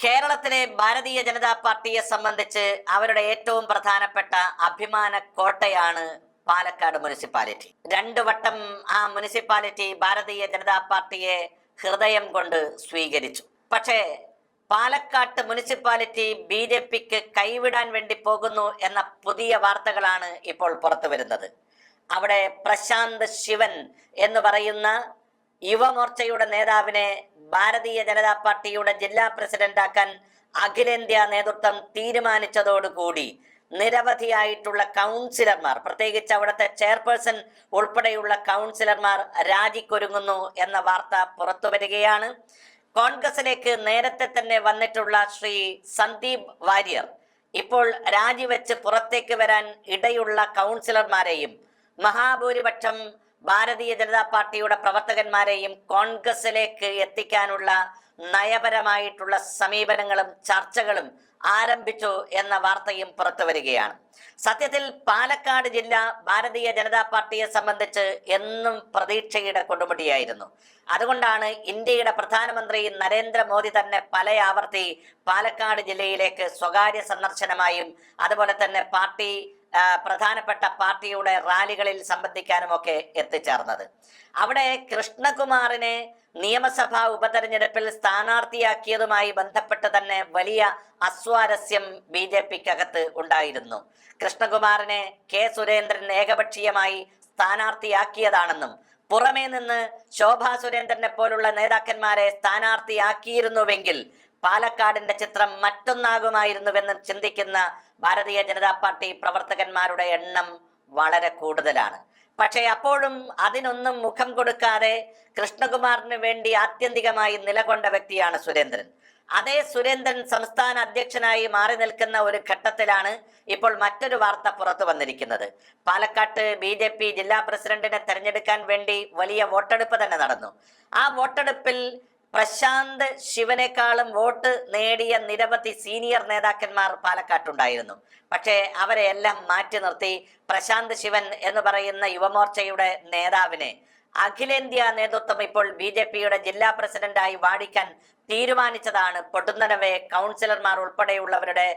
കേരളത്തിലെ ഭാരതീയ ജനതാ പാർട്ടിയെ സംബന്ധിച്ച് അവരുടെ ഏറ്റവും പ്രധാനപ്പെട്ട അഭിമാന കോട്ടയാണ് പാലക്കാട് മുനിസിപ്പാലിറ്റി. 2 വട്ടം ആ മുനിസിപ്പാലിറ്റി ഭാരതീയ ജനതാ പാർട്ടിയെ ഹൃദയം കൊണ്ട് സ്വീകരിച്ചു. പക്ഷേ പാലക്കാട് മുനിസിപ്പാലിറ്റി BJPക്ക് കൈവിടാൻ വേണ്ടി പോകുന്നു എന്ന പുതിയ വാർത്തകളാണ് ഇപ്പോൾ പുറത്തു വരുന്നത്. അവിടെ പ്രശാന്ത് ശിവൻ എന്ന് പറയുന്ന യുവമോർച്ചയുടെ നേതാവിനെ ഭാരതീയ ജനതാ പാർട്ടിയുടെ ജില്ലാ പ്രസിഡന്റാക്കാൻ അഖിലേന്ത്യാ നേതൃത്വം തീരുമാനിച്ചതോടുകൂടി നിരവധിയായിട്ടുള്ള കൗൺസിലർമാർ, പ്രത്യേകിച്ച് അവിടുത്തെ ചെയർപേഴ്സൺ ഉൾപ്പെടെയുള്ള കൗൺസിലർമാർ രാജിക്കൊരുങ്ങുന്നു എന്ന വാർത്ത പുറത്തു വരികയാണ്. കോൺഗ്രസിലേക്ക് നേരത്തെ തന്നെ വന്നിട്ടുള്ള ശ്രീ സന്ദീപ് വാര്യർ ഇപ്പോൾ രാജിവെച്ച് പുറത്തേക്ക് വരാൻ ഇടയുള്ള കൗൺസിലർമാരെയും മഹാഭൂരിപക്ഷം ഭാരതീയ ജനതാ പാർട്ടിയുടെ പ്രവർത്തകന്മാരെയും കോൺഗ്രസിലേക്ക് എത്തിക്കാനുള്ള നയപരമായിട്ടുള്ള സമീപനങ്ങളും ചർച്ചകളും ആരംഭിച്ചു എന്ന വാർത്തയും പുറത്തു വരികയാണ്. സത്യത്തിൽ പാലക്കാട് ജില്ല ഭാരതീയ ജനതാ പാർട്ടിയെ സംബന്ധിച്ച് എന്നും പ്രതീക്ഷയുടെ കൊടുമുടിയായിരുന്നു. അതുകൊണ്ടാണ് ഇന്ത്യയുടെ പ്രധാനമന്ത്രി നരേന്ദ്രമോദി തന്നെ പല ആവർത്തി പാലക്കാട് ജില്ലയിലേക്ക് സ്വകാര്യ സന്ദർശനമായും അതുപോലെ തന്നെ പ്രധാനപ്പെട്ട പാർട്ടിയുടെ റാലികളിൽ സംബന്ധിക്കാനും ഒക്കെ എത്തിച്ചേർന്നത്. അവിടെ കൃഷ്ണകുമാറിനെ നിയമസഭാ ഉപതെരഞ്ഞെടുപ്പിൽ സ്ഥാനാർത്ഥിയാക്കിയതുമായി ബന്ധപ്പെട്ട് തന്നെ വലിയ അസ്വാരസ്യം BJPക്കകത്ത് ഉണ്ടായിരുന്നു. കൃഷ്ണകുമാറിനെ കെ സുരേന്ദ്രൻ ഏകപക്ഷീയമായി സ്ഥാനാർത്ഥിയാക്കിയതാണെന്നും പുറമേ നിന്ന് ശോഭാ സുരേന്ദ്രനെ പോലുള്ള നേതാക്കന്മാരെ സ്ഥാനാർത്ഥിയാക്കിയിരുന്നുവെങ്കിൽ പാലക്കാടിന്റെ ചിത്രം മറ്റൊന്നാകുമായിരുന്നുവെന്നും ചിന്തിക്കുന്ന ഭാരതീയ ജനതാ പാർട്ടി പ്രവർത്തകന്മാരുടെ എണ്ണം വളരെ കൂടുതലാണ്. പക്ഷേ അപ്പോഴും അതിനൊന്നും മുഖം കൊടുക്കാതെ കൃഷ്ണകുമാറിന് വേണ്ടി ആത്യന്തികമായി നിലകൊണ്ട വ്യക്തിയാണ് സുരേന്ദ്രൻ. അതേ സുരേന്ദ്രൻ സംസ്ഥാന അധ്യക്ഷനായി മാറി നിൽക്കുന്ന ഒരു ഘട്ടത്തിലാണ് ഇപ്പോൾ മറ്റൊരു വാർത്ത പുറത്തു വന്നിരിക്കുന്നത്. പാലക്കാട്ട് BJP ജില്ലാ പ്രസിഡന്റിനെ തെരഞ്ഞെടുക്കാൻ വേണ്ടി വലിയ വോട്ടെടുപ്പ് തന്നെ നടന്നു. ആ വോട്ടെടുപ്പിൽ പ്രശാന്ത് ശിവനേക്കാളും വോട്ട് നേടിയ നിരവധി സീനിയർ നേതാക്കന്മാർ പാലക്കാട്ടുണ്ടായിരുന്നു. പക്ഷേ അവരെ എല്ലാം മാറ്റി നിർത്തി പ്രശാന്ത് ശിവൻ എന്ന് പറയുന്ന യുവമോർച്ചയുടെ നേതാവിനെ അഖിലേന്ത്യാ നേതൃത്വം ഇപ്പോൾ BJPയുടെ ജില്ലാ പ്രസിഡന്റായി വാഴിക്കാൻ തീരുമാനിച്ചതാണ് പൊടുന്നനവേ കൗൺസിലർമാർ ഉൾപ്പെടെയുള്ളവരുടെ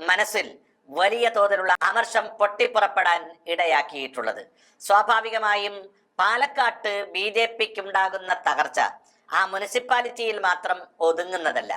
മനസ്സിൽ വലിയ തോതിലുള്ള അമർഷം പൊട്ടിപ്പുറപ്പെടാൻ ഇടയാക്കിയിട്ടുള്ളത്. സ്വാഭാവികമായും പാലക്കാട്ട് BJPക്കുണ്ടാകുന്ന തകർച്ച ആ മുനിസിപ്പാലിറ്റിയിൽ മാത്രം ഒതുങ്ങുന്നതല്ല.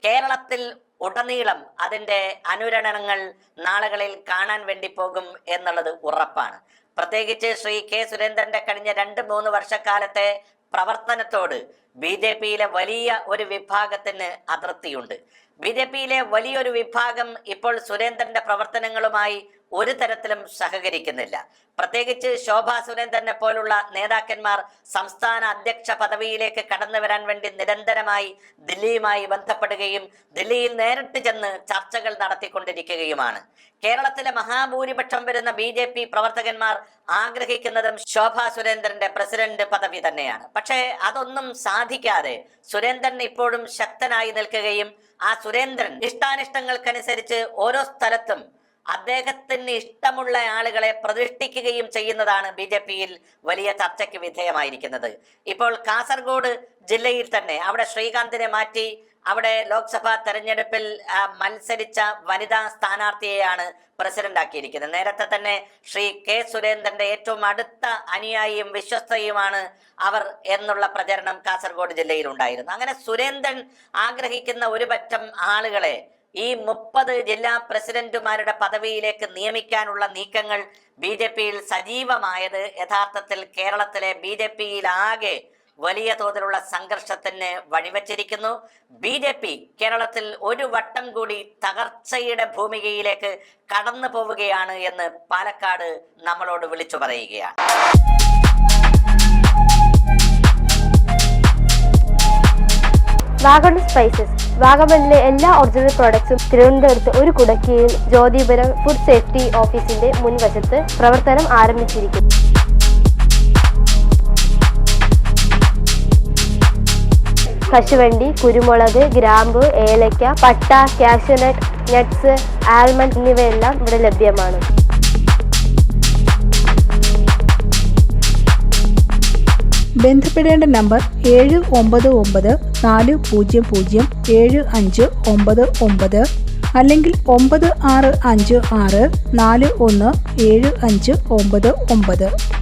കേരളത്തിൽ ഉടനീളം അതിന്റെ അനുരണനങ്ങൾ നാളുകളിൽ കാണാൻ വേണ്ടി പോകും എന്നുള്ളത് ഉറപ്പാണ്. പ്രത്യേകിച്ച് ശ്രീ കെ സുരേന്ദ്രന്റെ കഴിഞ്ഞ 2-3 വർഷക്കാലത്തെ പ്രവർത്തനത്തോട് BJPയിലെ വലിയ ഒരു വിഭാഗത്തിന് അതൃപ്തിയുണ്ട്. BJPയിലെ വലിയൊരു വിഭാഗം ഇപ്പോൾ സുരേന്ദ്രന്റെ പ്രവർത്തനങ്ങളുമായി ഒരു തരത്തിലും സഹകരിക്കുന്നില്ല. പ്രത്യേകിച്ച് ശോഭാ സുരേന്ദ്രനെ പോലുള്ള നേതാക്കന്മാർ സംസ്ഥാന അധ്യക്ഷ പദവിയിലേക്ക് കടന്നു വരാൻ വേണ്ടി നിരന്തരമായി ദില്ലിയുമായി ബന്ധപ്പെടുകയും ദില്ലിയിൽ നേരിട്ട് ചെന്ന് ചർച്ചകൾ നടത്തിക്കൊണ്ടിരിക്കുകയുമാണ്. കേരളത്തിലെ മഹാഭൂരിപക്ഷം വരുന്ന BJP പ്രവർത്തകന്മാർ ആഗ്രഹിക്കുന്നതും ശോഭാ സുരേന്ദ്രന്റെ പ്രസിഡന്റ് പദവി തന്നെയാണ്. പക്ഷേ അതൊന്നും സാധിക്കാതെ സുരേന്ദ്രൻ ഇപ്പോഴും ശക്തനായി നിൽക്കുകയും ആ സുരേന്ദ്രൻ ഇഷ്ടാനിഷ്ടങ്ങൾക്കനുസരിച്ച് ഓരോ സ്ഥലത്തും അദ്ദേഹത്തിന് ഇഷ്ടമുള്ള ആളുകളെ പ്രതിഷ്ഠിക്കുകയും ചെയ്യുന്നതാണ് BJPയിൽ വലിയ ചർച്ചയ്ക്ക് വിധേയമായിരിക്കുന്നത്. ഇപ്പോൾ കാസർഗോഡ് ജില്ലയിൽ തന്നെ അവിടെ ശ്രീകാന്തിനെ മാറ്റി അവിടെ ലോക്സഭാ തെരഞ്ഞെടുപ്പിൽ മത്സരിച്ച വനിതാ സ്ഥാനാർത്ഥിയെയാണ് പ്രസിഡന്റ് ആക്കിയിരിക്കുന്നത്. നേരത്തെ തന്നെ ശ്രീ കെ സുരേന്ദ്രന്റെ ഏറ്റവും അടുത്ത അനുയായിയും വിശ്വസ്തയുമാണ് അവർ എന്നുള്ള പ്രചരണം കാസർഗോഡ് ജില്ലയിൽ ഉണ്ടായിരുന്നു. അങ്ങനെ സുരേന്ദ്രൻ ആഗ്രഹിക്കുന്ന ഒരു പറ്റം ആളുകളെ ഈ 30 ജില്ലാ പ്രസിഡന്റുമാരുടെ പദവിയിലേക്ക് നിയമിക്കാനുള്ള നീക്കങ്ങൾ BJPയിൽ സജീവമായത് യഥാർത്ഥത്തിൽ കേരളത്തിലെ BJPയിൽ ആകെ വലിയ തോതിലുള്ള സംഘർഷത്തിന് വഴിവെച്ചിരിക്കുന്നു. BJP കേരളത്തിൽ ഒരു വട്ടം കൂടി തകർച്ചയുടെ ഭൂമികയിലേക്ക് കടന്നു പോവുകയാണ് എന്ന് പാലക്കാട് നമ്മളോട് വിളിച്ചു പറയുകയാണ്. വാഗൺ സ്പൈസസ് വാഗമണിലെ എല്ലാ ഒറിജിനൽ പ്രോഡക്ട്സും തിരുവനന്തപുരത്ത് ഒരു കുടക്കീഴിൽ ജ്യോതിപുരം ഫുഡ് സേഫ്റ്റി ഓഫീസിന്റെ മുൻവശത്ത് പ്രവർത്തനം ആരംഭിച്ചിരിക്കുന്നു. കശുവണ്ടി, കുരുമുളക്, ഗ്രാമ്പു, ഏലക്ക, പട്ട, കാഷ്യൂനട്ട്, നട്ട്സ്, ആൽമണ്ട് എന്നിവയെല്ലാം ഇവിടെ ലഭ്യമാണ്. ബന്ധപ്പെടേണ്ട നമ്പർ 7994007599 അല്ലെങ്കിൽ 9656417599.